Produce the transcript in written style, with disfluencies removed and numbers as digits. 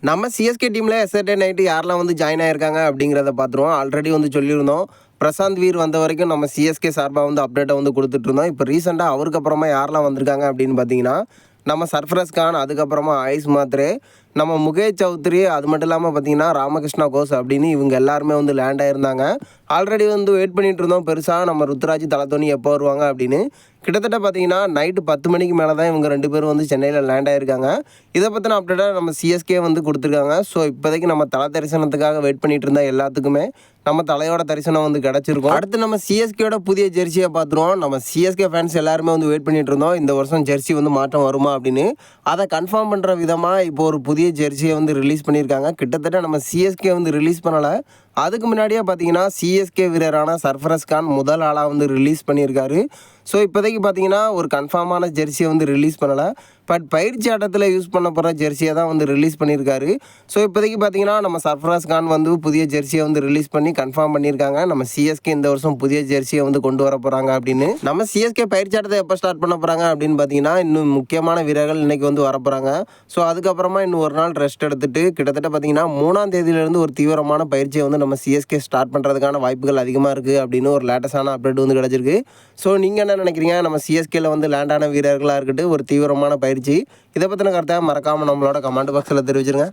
நம்ம சிஎஸ்கே டீமில் yesterday night யாரெல்லாம் வந்து ஜாயின் ஆயிருக்காங்க அப்படிங்கிறத பார்த்துருவோம். ஆல்ரெடி வந்து சொல்லியிருந்தோம். பிரசாந்த் வீர் வந்த வரைக்கும் நம்ம சிஎஸ்கே சார்பாக வந்து அப்டேட்டை வந்து கொடுத்துட்ருந்தோம். இப்போ ரீசெண்டாக அவருக்கு அப்புறமா யாரெல்லாம் வந்திருக்காங்க அப்படின்னு பார்த்தீங்கன்னா, நம்ம சர்ஃப்ராஸ் கான், அதுக்கப்புறமா ஆயுஷ் மாத்ரே, நம்ம முகேஷ் சௌத்ரி, அது மட்டும் இல்லாமல் பார்த்தீங்கன்னா ராமகிருஷ்ணா கோஸ் அப்படின்னு இவங்க எல்லாருமே வந்து லேண்ட் ஆயிருந்தாங்க. ஆல்ரெடி வந்து வெயிட் பண்ணிகிட்டு இருந்தோம் பெருசாக நம்ம ருத்ராஜ் தலத்தோனி எப்போ வருவாங்க அப்படின்னு. கிட்டத்தட்ட பார்த்தீங்கன்னா நைட்டு 10 மணிக்கு மேலே தான் இவங்க 2 பேரும் வந்து சென்னையில் லேண்ட் ஆயிருக்காங்க. இதை பற்றின அப்டேட்டாக நம்ம சிஎஸ்கே வந்து கொடுத்துருக்காங்க. ஸோ இப்போதைக்கு நம்ம தலை தரிசனத்துக்காக வெயிட் பண்ணிட்டு இருந்தா எல்லாத்துக்குமே நம்ம தலையோட தரிசனம் வந்து கிடச்சிருக்கும். அடுத்து நம்ம சிஎஸ்கேயோட புதிய ஜெர்சியை பார்த்துருவோம். நம்ம சிஎஸ்கே ஃபேன்ஸ் எல்லாருமே வந்து வெயிட் பண்ணிட்டு இருந்தோம் இந்த வருஷம் ஜெர்சி வந்து மாற்றம் வருமா அப்படின்னு. அதை கன்ஃபார்ம் பண்ணுற விதமாக இப்போ ஒரு புதிய ஜெர்சியை வந்து ரிலீஸ் பண்ணியிருக்காங்க. கிட்டத்தட்ட நம்ம சிஎஸ்கே வந்து ரிலீஸ் பண்ணலை. அதுக்கு முன்னாடியே பார்த்தீங்கன்னா சிஎஸ்கே வீரரான சர்ஃப்ராஸ் கான் முதல் ஆளாக வந்து ரிலீஸ் பண்ணியிருக்காரு. ஸோ இப்போதைக்கு பார்த்தீங்கன்னா ஒரு கன்ஃபார்மான ஜெர்சியை வந்து ரிலீஸ் பண்ணலை. பட் பயிற்சி ஆட்டத்தில் யூஸ் பண்ண போகிற ஜெர்சியை தான் வந்து ரிலீஸ் பண்ணியிருக்காரு. ஸோ இப்போதைக்கு பார்த்தீங்கன்னா நம்ம சர்ஃப்ராஸ் கான் வந்து புதிய ஜெர்சியை வந்து ரிலீஸ் பண்ணி கன்ஃபார்ம் பண்ணியிருக்காங்க. நம்ம சிஎஸ்கே இந்த வருஷம் புதிய ஜெர்சியை வந்து கொண்டு வர போகிறாங்க அப்படின்னு. நம்ம சிஎஸ்கே பயிற்சி ஆட்டத்தை எப்போ ஸ்டார்ட் பண்ண போகிறாங்க அப்படின்னு பார்த்தீங்கன்னா, இன்னும் முக்கியமான வீரர்கள் இன்றைக்கி வந்து வர போகிறாங்க. ஸோ அதுக்கப்புறமா இன்னும் ஒரு நாள் ரெஸ்ட் எடுத்துகிட்டு கிட்டத்தட்ட பார்த்தீங்கன்னா 3ஆம் தேதியிலேருந்து ஒரு தீவிரமான பயிற்சியை வந்து நம்ம சிஎஸ்கே ஸ்டார்ட் பண்ணுறதுக்கான வாய்ப்புகள் அதிகமாக இருக்குது அப்படின்னு ஒரு லேட்டஸ்டான அப்டேட் வந்து கிடச்சிருக்கு. ஸோ நீங்கள் என்ன நினைக்கிறீங்க? நம்ம சிஎஸ்கேல வந்து லேண்டான வீரர்களாக இருக்கட்டும் ஒரு தீவிரமான பயிற்சி, இதை பற்றின கருத்தை மறக்காமல் நம்மளோட கமெண்ட் பாக்ஸில் தெரிவிச்சிருங்க.